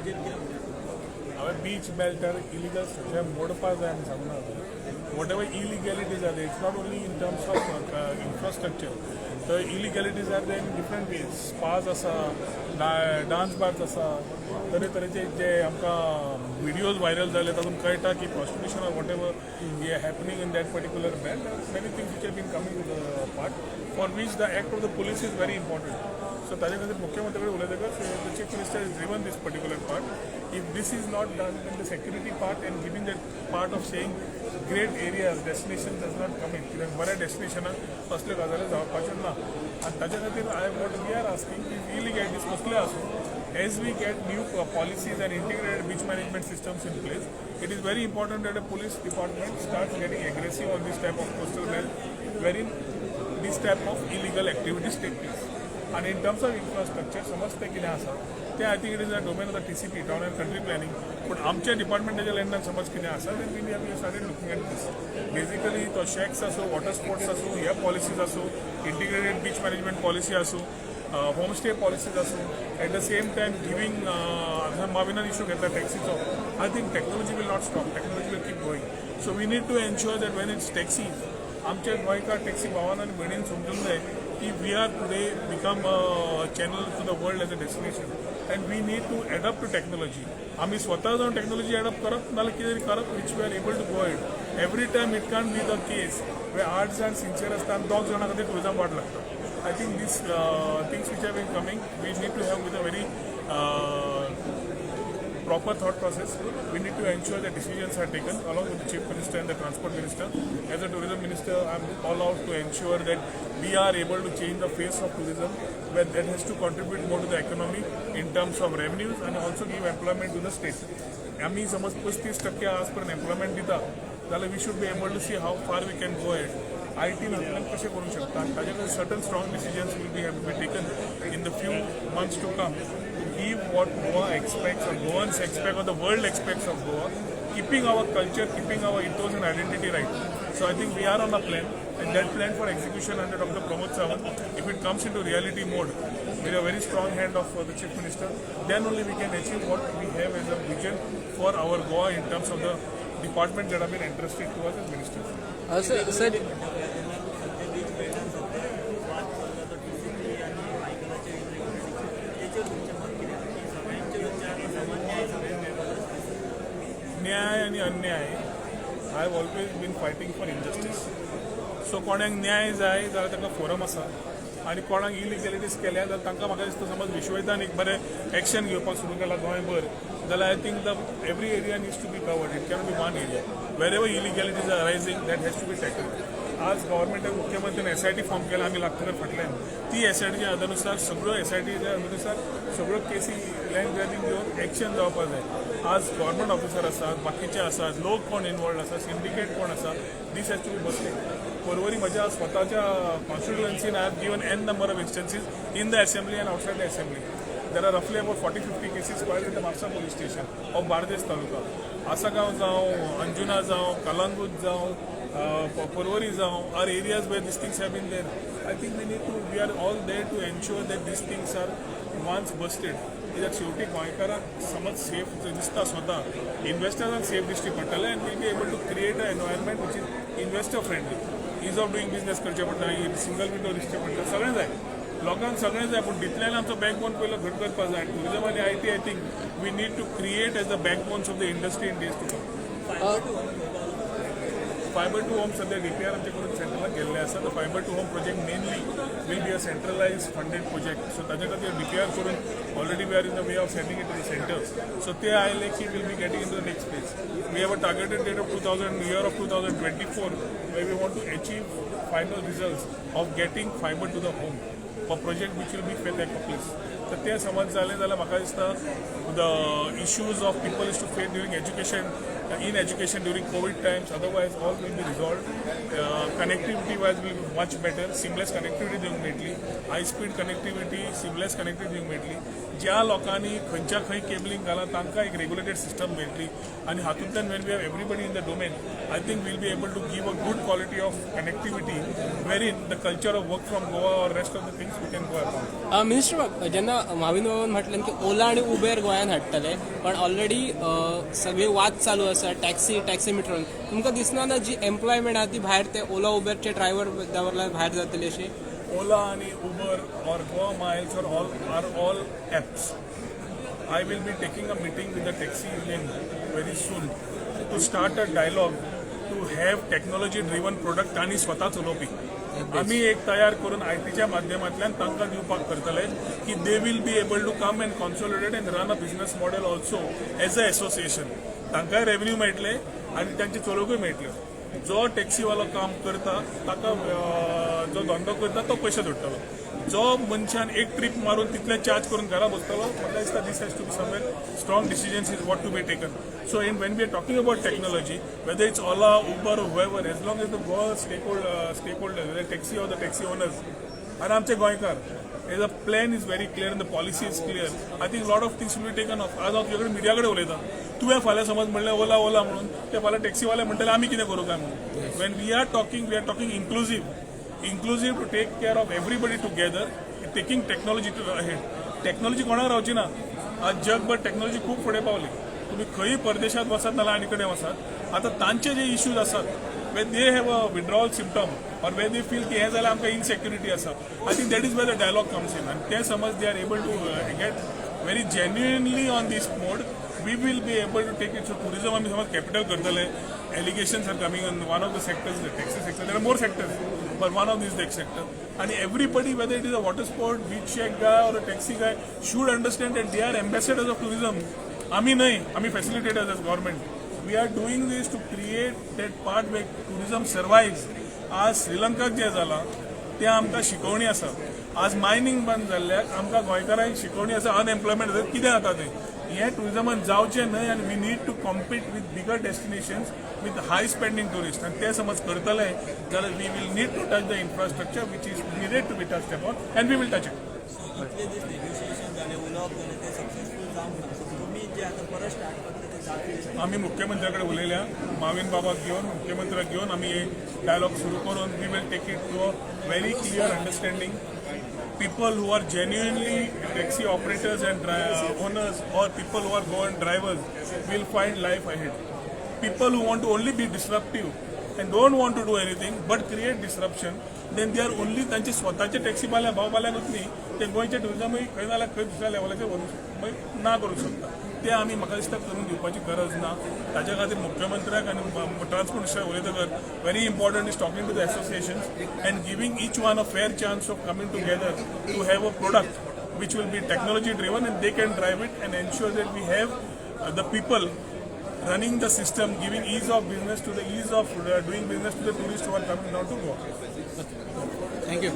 हांवें बीच बेल्टार illegal structure मोडपा जाय आनी सांगूना whatever illegalities are it's not only in terms of infrastructure तर illegalities are then different ways spas आसा डान्स बार्स आसा तरेतरेचे जे आमकां विडियोज व्हायरल जाले तातूंत कळटा की प्रॉस्टिट्यूशन ऑर वॉट एवर हे happening in that particular belt many things which have been coming to the part for which the act of the police is very important. So ताजे खातीर मुख्यमंत्री कडेन उलयतकच the chief minister is driven this particular part. If this is not done, then the security part and giving that part of saying great areas, destination does not come in. कित्याक बऱ्या डेस्टिनेशनाक असल्यो गजाली जावपाच्यो ना आनी ताजे खातीर what we are asking is illegalities कसले आसूं. As we get new policies and integrated beach management systems in place, it is very important that the police department starts getting aggressive on this type of coastal belt, wherein this type of illegal activities take place. And in terms of infrastructure, समजते कितें आसा तें I think it is a domain of the TCP, Town and Country Planning. पूण आमच्या डिपार्टमेंटाच्या लँडान समज कितें आसा then we have started looking at this. Basically तो शॅक्स आसूं, वॉटर स्पोर्ट्स आसूं, ह्या पॉलिसीज आसूं, इंटिग्रेटेड बीच मॅनेजमेंट पॉलिसी आसूं, होमस्टे पॉलिसीज आसूं, at the same time giving माविनान इश्यू घेतला टॅक्सीचो. I think technology will not stop, technology will keep going. So we need to ensure that when it's taxis, आमच्या गोंयकार taxi भावान आनी भयणीन समजूंक जाय की we are today become channel to the world as a destination and we need to adapt to technology. आम्ही स्वता जावन टेक्नॉलॉजी एडप्ट करप नाल्यार कितें तरी करप which we are able to go it. Every time it can't be the case way 8 जाण sincere आसता आनी 2 जाणां खातीर टुरिजम वाट लागता. I think these things which have been coming we need to have with a very proper thought process. We need to ensure that decisions are taken along with the Chief Minister and the Transport Minister. As a Tourism Minister, I am all out to ensure that we are able to change the face of tourism, where that has to contribute more to the economy in terms of revenues and also give employment to the state. आम्ही समज 35% आजपर्यंत employment दिता जाल्यार we should be able to see how far we can go at. IT हातूंतल्यान कशें करूंक शकता आनी ताजे खातीर certain strong decisions will be have to be taken in the few months to come. Give what Goa expects or Goans expect or the world expects of Goa, keeping our culture, keeping our ethos and identity right. So I think we are on a plan, and that plan for execution under Dr. Pramod Sawant, if it comes into reality mode with a very strong hand of the Chief Minister, then only we can achieve what we have as a vision for our Goa in terms of the departments that have been entrusted to us as ministers. Sir, न्याय आणि अन्याय I have always been fighting for injustice. So कोणाक न्याय जाय जाल्यार ताका forum आसा आनी कोणाक इलिगॅलिटीज केल्या जाल्यार तांकां म्हाका दिसता समज विश्वविद्यान एक बरें एक्शन घेवपाक सुरू केला गोंयभर जाल्यार I think the every area needs to be covered. It cannot be one area wherever illegalities are rising that has to be tackled. आज गव्हर्मेंटान मुख्यमंत्र्यान SIT फॉर्म केला आम्ही लागतले फाटल्यान ती SITच्या आधारानुसार सगळ्यो SITच्या आधारानुसार सगळ्यो केसी लँड ग्रॅबिंग घेवन एक्शन जावपाक जाय. आज गव्हर्मेंट ऑफिसर आसात, बाकीचे आसात, लोक कोण इन्वॉल्ड आसा, सिंडिकेट कोण आसा, दीस हॅज टू बी बसले. परवरी म्हज्या स्वताच्या कॉन्स्टिट्युएन्सीन I have given n number of instances in the assembly and outside the assembly. There are roughly about 40-50 cases filed in the Marsa police station of Bardesh taluka. Asagaon जावं, अंजुना जावं, कलंगूट जावं, Porvori जावं, are areas where these things have been there. I think we are all there to ensure that these things are once busted. कित्याक शेवटी गोंयकारांक समज safe दिसता स्वता इन्वेस्टरांक सेफ दिसची पडटलें आनी will be able to create a environment which is investor friendly. Ease of doing business करचें पडटा, सिंगल विंडो दिसचें पडटा, सगळें जाय लोकांक सगळें जाय. पूण तितल्यान आमचो बॅकबोन पयलो घट करपाक जाय. टुरिजम आनी IT I think we need to create as the backbones of the industry in days to come. Fibre to home सध्या DPR आमचे कडेन सेंट्रलाक गेल्ले आसा. The fibre to home project mainly will be a centralise funded project. So ताजे खातीर DPR करून already we are in the way of sending it to the centres. So ते आयले की will be getting into the next phase. We have a targeted date of 2024 where we want to achieve final results of getting fiber to the home for project which will be faith accomplished. तर ते समज जालें जाल्यार म्हाका दिसता the issues of people is to face during education in education during COVID times. Otherwise, all will be resolved. Connectivity-wise will be much better. Seamless connectivity दिवंक मेळटली. High-speed connectivity, seamless connectivity दिवंक मेळटली. ज्या लोकांनी खंयच्या खंय केबलिंग घाला तांकां एक रेग्युलेटेड सिस्टम मेळटली आनी हातूंतल्यान when we have everybody in the domain, I think we'll be able to give a good quality of connectivity wherein the culture of work from Goa or rest of the things we can go around. Minister जेन्ना महावीन बाबान म्हटलें की ओला आणि Uber गोंयांत हाडटले पण already सगळे वाद चालू आसा टॅक्सी मिटरून तुमकां दिसना ना जी एम्प्लॉयमेंट आहा ती भायर ते ओला उबेरचे ड्रायव्हर दवरल्यार भायर जातले अशें Ola and Uber or Goa Miles are all apps. I will be taking a meeting with the taxi union very soon to start a dialogue to have technology-driven product आणि स्वतः चलोवपी. आम्ही एक तयार करून आयटीच्या माध्यमांतल्यान तांकां दिवपाक करतले की they will be able to come and consolidate and run a business model also as a association. तांकांय रेव्हेन्यू मेळटले आनी तांचे चलोवकूय मेळटल्यो. जो टॅक्सीवालो काम करता ताका जो धंदो करता तो पयशे जोडटलो. जो मनशान एक ट्रीप मारून तितले चार्ज करून घरा बसतलो म्हाका दिसता this has to be somewhere strong decisions is what to be taken. So in when we are talking about technology whether it's Ola Uber however as long as the Goa stakeholder taxi or the taxi owners आनी आमचे गोंयकार the plan is very clear and the policy is clear. I think a lot of things will be taken off. आज हांव तुजे कडेन media कडेन उलयतां तुवें फाल्यां समज म्हणलें ओला म्हणून ते फाल्यां टॅक्सीवाले म्हणटले आमी कितें करूं काय म्हणून. When we are talking inclusive to take care of everybody together taking technology to ahead. Technology कोणाक रावची ना. आज जगभर टेक्नॉलॉजी खूब फुडें पावली. तुम्ही खंयी परदेशांत वसात नाल्यार आनी कडेन वसात आतां तांचे जे इश्यूज आसात when they have a withdrawal symptom or when they feel की हे जाल्यार आमकां इनसेक्युरिटी आसा. I think that is where the dialogue comes in and ते समज they are able to get very genuinely on this mode we will be able to take it. So tourism आमी समज capital करतले allegations are coming on one of the sectors, the taxi sector. There are more sectors but one of these is the sector and everybody whether it is a water sport beach shack guy or a taxi guy should understand that they are ambassadors of tourism. आमी न्हय आमी facilitators as government. We are doing this to create that part where tourism survives. आज श्रीलंकाक जे जाला ते आमकां शिकवणी आसा. आज मायनिंग बंद जाल्ल्याक आमकां गोंयकारांक शिकवणी आसा अनएम्प्लॉयमेंट कितें जाता तें. हें टुरिजमान जावचें न्हय आनी we need to compete with bigger destinations with high spending tourist आनी ते समज करतले जाल्यार we will need to touch the infrastructure which is needed to be touched upon and we will touch it. आम्ही मुख्यमंत्र्याकडे उलयल्या महावीन बाबाक घेवन मुख्यमंत्र्याक घेवन आम्ही हे डायलॉग सुरू करून we will take it to a very clear understanding. People who are genuinely taxi operators and owners or people who are Goan drivers will find life ahead. People who want to only be disruptive and don't want to do anything but create disruption, then they are only तांचे स्वताचे टॅक्सीवाल्या भाववाल्यांकूच न्ही ते गोंयचे टुरिजमूय खंय नाल्यार खंय दुसऱ्या लेवलाचेर ना करूंक शकता. ते आमी म्हाका दिसता करून दिवपाची गरज ना. ताच्या खातीर मुख्यमंत्र्याक आनी ट्रान्सपोर्ट मिनिस्टर उलयतकर very important is talking to the associations and giving each one a fair chance of coming together to have a product which will be technology driven and they can drive it and ensure that we have the people running the system giving ease of business to the ease of doing business to the tourists who are coming down to Goa. Thank you.